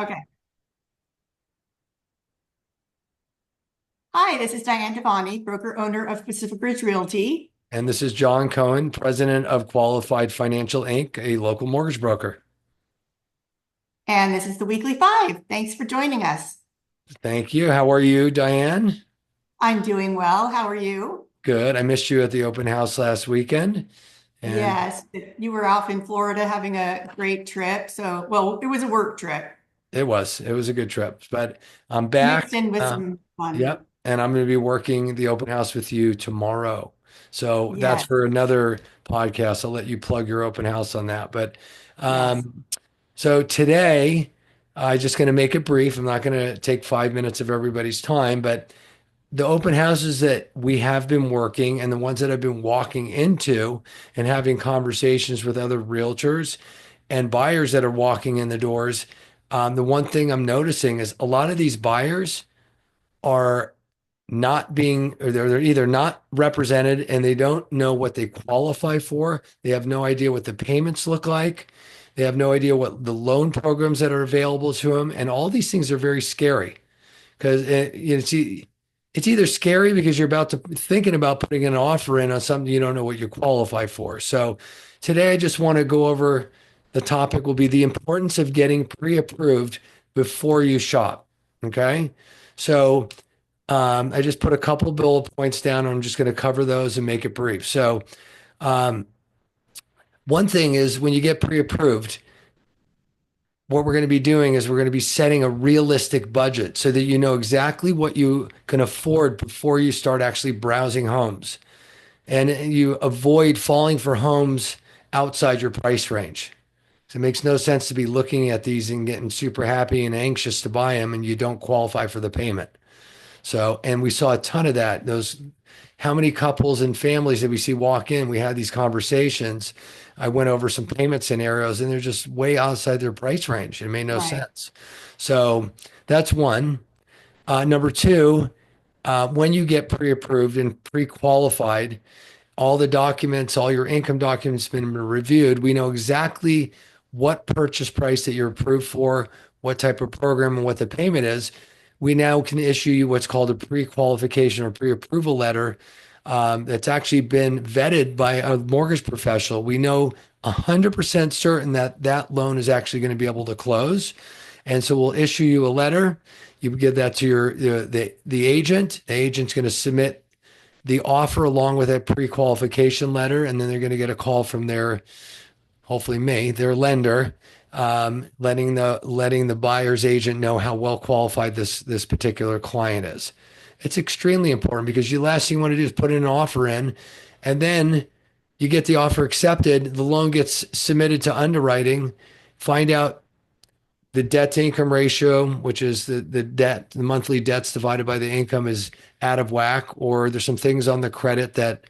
Okay. Hi, this is Diane Devani, broker owner of Pacific Ridge Realty. And this is John Cohen, president of Qualified Financial Inc., a local mortgage broker. And this is the Weekly Five. Thanks for joining us. Thank you. How are you, Diane? I'm doing well. How are you? Good. I missed you at the open house last weekend. And Yes, you were off in Florida having a great trip. So, well, it was a work trip it was a good trip. But I'm back. mixed in with some fun. Yep. And I'm going to be working the open house with you tomorrow. So that's Yes, for another podcast. I'll let you plug your open house on that. But yes. um, so today, I'm just going to make it brief. I'm not going to take 5 minutes of everybody's time, but the open houses that we have been working and the ones that I've been walking into and having conversations with other realtors and buyers that are walking in the doors, the one thing I'm noticing is a lot of these buyers are not being, or they're either not represented and they don't know what they qualify for. They have no idea what the payments look like. They have no idea what the loan programs that are available to them. And all these things are very scary because it's either scary because you're about to thinking about putting an offer in on something you don't know what you qualify for. So today I just want to go over the topic will be the importance of getting pre-approved before you shop. Okay. So I just put a couple bullet points down. I'm just going to cover those and make it brief. So um, one thing is when you get pre-approved, what we're going to be doing is we're going to be setting a realistic budget so that you know exactly what you can afford before you start actually browsing homes. And you avoid falling for homes outside your price range. So it makes no sense to be looking at these and getting super happy and anxious to buy them and you don't qualify for the payment. So, and we saw a ton of that. How many couples and families that we see walk in? We had these conversations. I went over some payment scenarios and they're just way outside their price range. It made no Right. sense. So that's one. Number two, when you get pre-approved and pre-qualified, all the documents, all your income documents been reviewed. We know exactly what purchase price that you're approved for, what type of program and what the payment is. We now can issue you what's called a pre-qualification or pre-approval letter that's actually been vetted by a mortgage professional. We know 100% certain that that loan is actually going to be able to close. And so we'll issue you a letter. You give that to the agent. The agent's going to submit the offer along with a pre-qualification letter, and then they're going to get a call from their, hopefully me, their lender, letting the buyer's agent know how well qualified this particular client is. It's extremely important because the last thing you want to do is put an offer in, and then you get the offer accepted, the loan gets submitted to underwriting, find out the debt to income ratio, which is the monthly debts divided by the income is out of whack, or there's some things on the credit that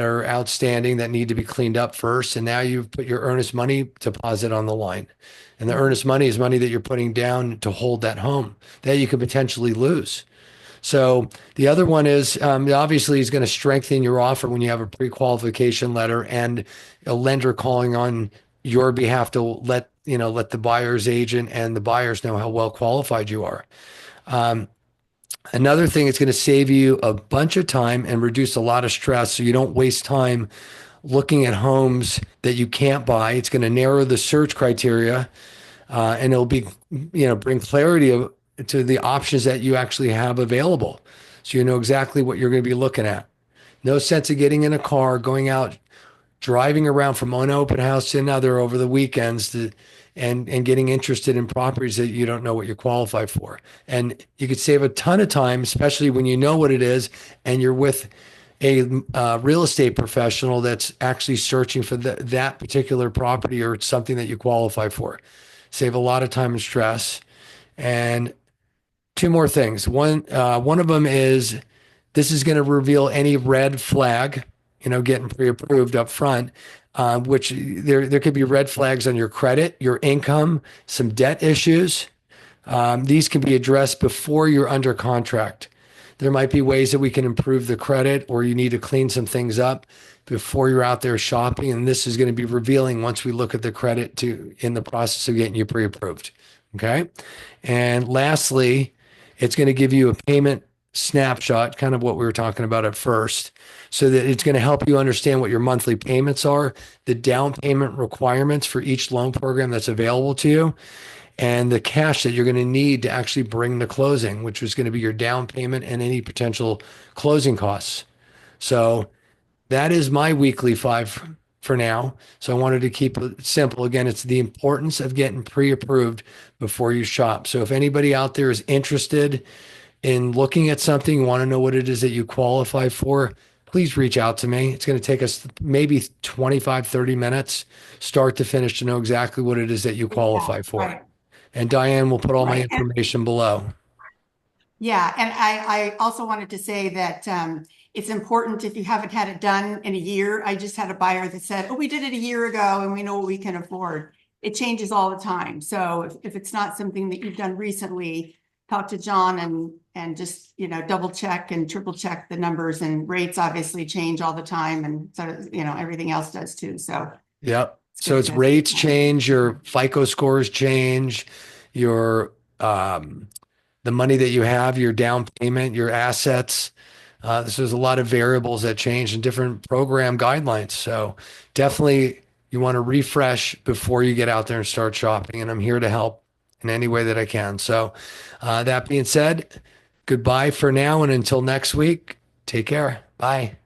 are outstanding that need to be cleaned up first. And now you've put your earnest money deposit on the line. And the Mhm. earnest money is money that you're putting down to hold that home that you could potentially lose. So the other one is obviously is going to strengthen your offer when you have a pre-qualification letter and a lender calling on your behalf to let the buyer's agent and the buyers know how well qualified you are. Um, Another thing, it's going to save you a bunch of time and reduce a lot of stress, so you don't waste time looking at homes that you can't buy. It's going to narrow the search criteria, and it'll bring clarity to the options that you actually have available. So you know exactly what you're going to be looking at. No sense of getting in a car, going out, driving around from one open house to another over the weekends and getting interested in properties that you don't know what you qualify for. And you could save a ton of time, especially when you know what it is and you're with a real estate professional that's actually searching for that particular property or something that you qualify for. Save a lot of time and stress. And two more things. One of them is this is going to reveal any red flag, getting pre-approved up front, which there could be red flags on your credit, your income, some debt issues. These can be addressed before you're under contract. There might be ways that we can improve the credit, or you need to clean some things up before you're out there shopping. And this is going to be revealing once we look at the credit to in the process of getting you pre-approved. Okay. And lastly, it's going to give you a payment snapshot, kind of what we were talking about at first, so that it's going to help you understand what your monthly payments are, the down payment requirements for each loan program that's available to you, and the cash that you're going to need to actually bring the closing, which is going to be your down payment and any potential closing costs. So that is my weekly five for now. So I wanted to keep it simple. Again, it's the importance of getting pre-approved before you shop. So if anybody out there is interested in looking at something, you want to know what it is that you qualify for, please reach out to me. It's going to take us maybe 25, 30 minutes, start to finish, to know exactly what it is that you Yeah, qualify for. right, And Diane will put all my right. information below. Yeah, and I also wanted to say that it's important if you haven't had it done in a year. I just had a buyer that said, "Oh, we did it a year ago and we know what we can afford." It changes all the time. So if it's not something that you've done recently, talk to John and just, double check and triple check the numbers, and rates obviously change all the time, and so, everything else does too. So Yep. it's So good it's to, rates change, your FICO scores change, your the money that you have, your down payment, your assets. So there's a lot of variables that change in different program guidelines. So definitely you want to refresh before you get out there and start shopping. And I'm here to help in any way that I can. So that being said, goodbye for now. And until next week, take care. Bye.